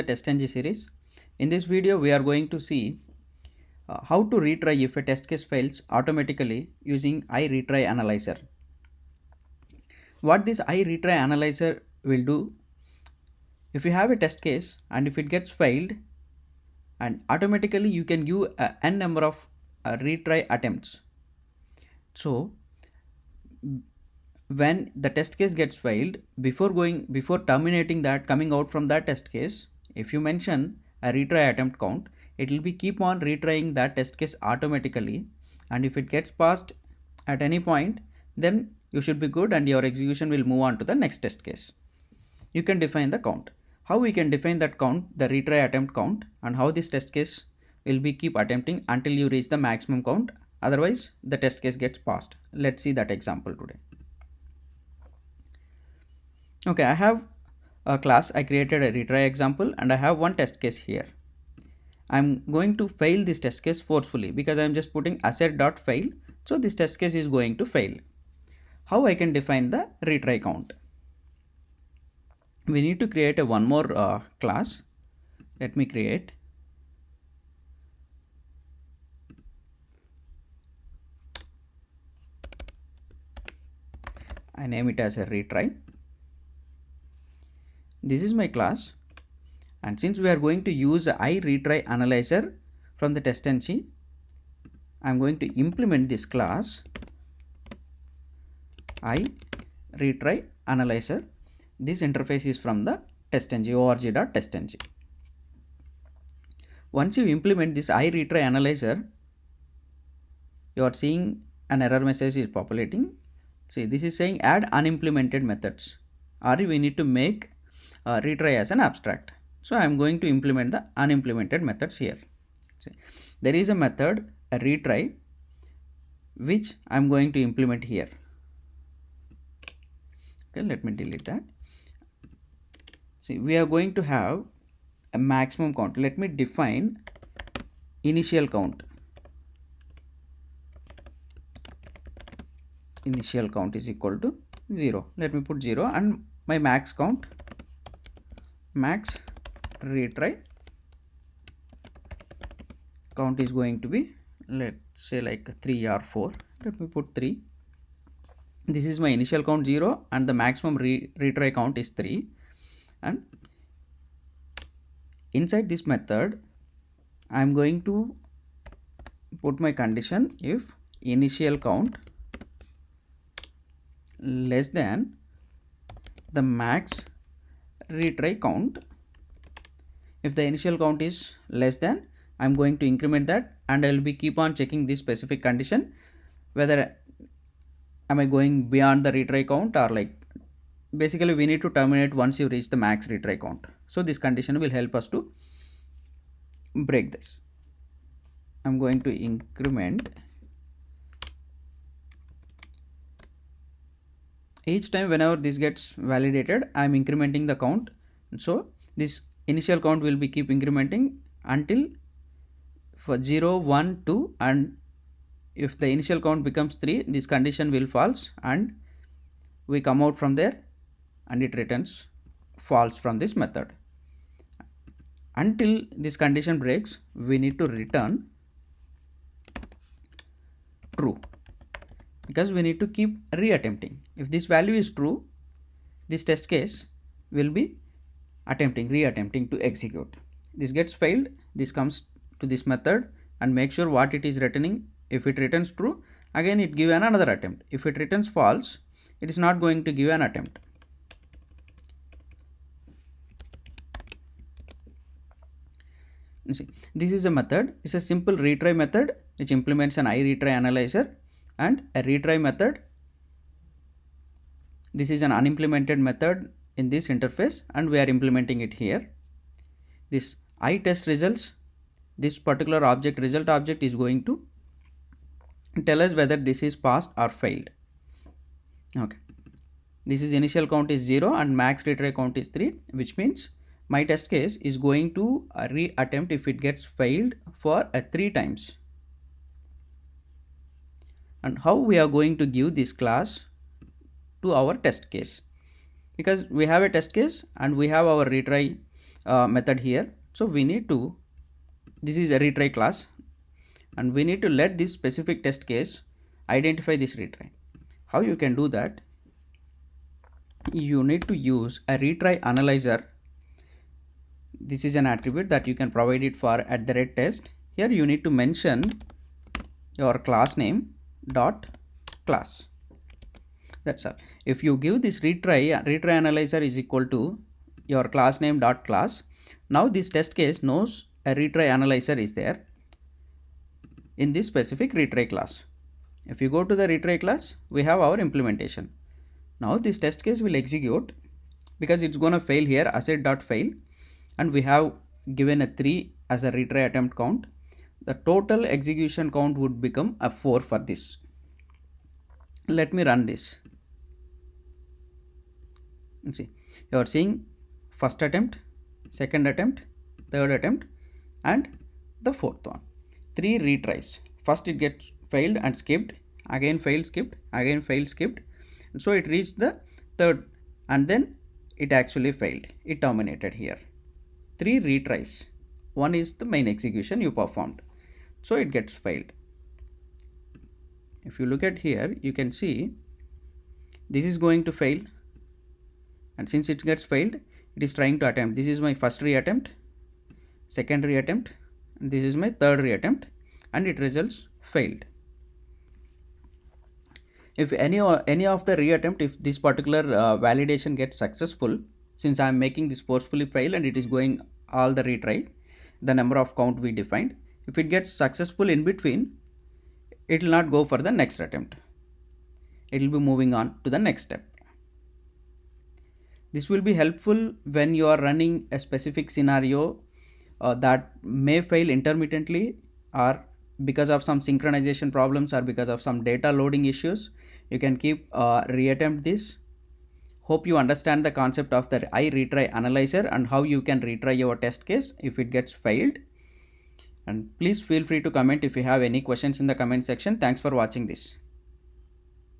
the TestNG series. In this video, we are going to see how to retry if a test case fails automatically using iRetry Analyzer. What this iRetry Analyzer will do, if you have a test case and if it gets failed, and automatically you can give n number of retry attempts. So when the test case gets failed, before terminating that, coming out from that test case, if you mention a retry attempt count, it will be keep on retrying that test case automatically, and if it gets passed at any point, then you should be good and your execution will move on to the next test case. You can define the count. How we can define that count, the retry attempt count, and how this test case will be keep attempting until you reach the maximum count, otherwise the test case gets passed. Let's see that example today. Okay, I have a class, I created a retry example, and I have one test case here. I'm going to fail this test case forcefully because I'm just putting asset.fail, so this test case is going to fail. How I can define the retry count? We need to create a one more class. Let me create. I name it as a retry. This is my class, and since we are going to use iRetry Analyzer from the TestNG, I'm going to implement this class iRetry Analyzer. This interface is from the TestNG, org.testng. Once you implement this iRetry Analyzer, you are seeing an error message is populating. See, this is saying add unimplemented methods, or we need to make retry as an abstract. So I am going to implement the unimplemented methods here. See, there is a method, a retry, which I am going to implement here. Okay, let me delete that. See, we are going to have a maximum count. Let me define initial count. Initial count is equal to 0. Let me put 0, and my max count, max retry count is going to be, let's say, like 3 or 4. Let me put 3. This is my initial count 0 and the maximum retry count is 3. And inside this method, I am going to put my condition if initial count less than the max retry count. If the initial count is less than, I'm going to increment that, and I will be keep on checking this specific condition, whether am I going beyond the retry count, or like basically we need to terminate once you reach the max retry count. So this condition will help us to break this. I'm going to increment each time whenever this gets validated. I'm incrementing the count, so this initial count will be keep incrementing until for 0, 1, 2, and if the initial count becomes 3, this condition will false, and we come out from there and it returns false from this method. Until this condition breaks, we need to return true, because we need to keep reattempting. If this value is true, this test case will be reattempting to execute. This gets failed, this comes to this method and make sure what it is returning. If it returns true, again it give another attempt. If it returns false, it is not going to give an attempt. See, this is a method. It's a simple retry method which implements an iRetry Analyzer, and a retry method. This is an unimplemented method in this interface, and we are implementing it here. This iTest results, this particular object, result object, is going to tell us whether this is passed or failed. Okay, this is initial count is 0 and max retry count is 3, which means my test case is going to reattempt if it gets failed for 3 times. And how we are going to give this class to our test case, because we have a test case and we have our retry method here. So we need to, this is a retry class, and we need to let this specific test case identify this retry. How you can do that? You need to use a retry analyzer. This is an attribute that you can provide it for @test. Here you need to mention your class name dot class. That's all. If you give this retry analyzer is equal to your class name dot class, now this test case knows a retry analyzer is there in this specific retry class. If you go to the retry class, we have our implementation. Now this test case will execute because it's gonna fail here, asset.fail, and we have given a 3 as a retry attempt count. The total execution count would become a 4 for this. Let me run this and see. You are seeing first attempt, second attempt, third attempt, and the fourth one. 3 retries. First it gets failed and skipped, again failed, skipped, again failed, skipped, and so it reached the third, and then it actually failed. It terminated here. 3 retries. One is the main execution you performed, so it gets failed. If you look at here, you can see this is going to fail, and since it gets failed, it is trying to attempt. This is my first reattempt, second reattempt, and this is my third reattempt, and it results failed. If any of the reattempt, if this particular validation gets successful, since I am making this forcefully fail and it is going all the retry, the number of count we defined, if it gets successful in between, it will not go for the next attempt. It will be moving on to the next step. This will be helpful when you are running a specific scenario that may fail intermittently, or because of some synchronization problems, or because of some data loading issues. You can keep reattempt this. Hope you understand the concept of the retry analyzer and how you can retry your test case if it gets failed. And please feel free to comment if you have any questions in the comment section. Thanks for watching this.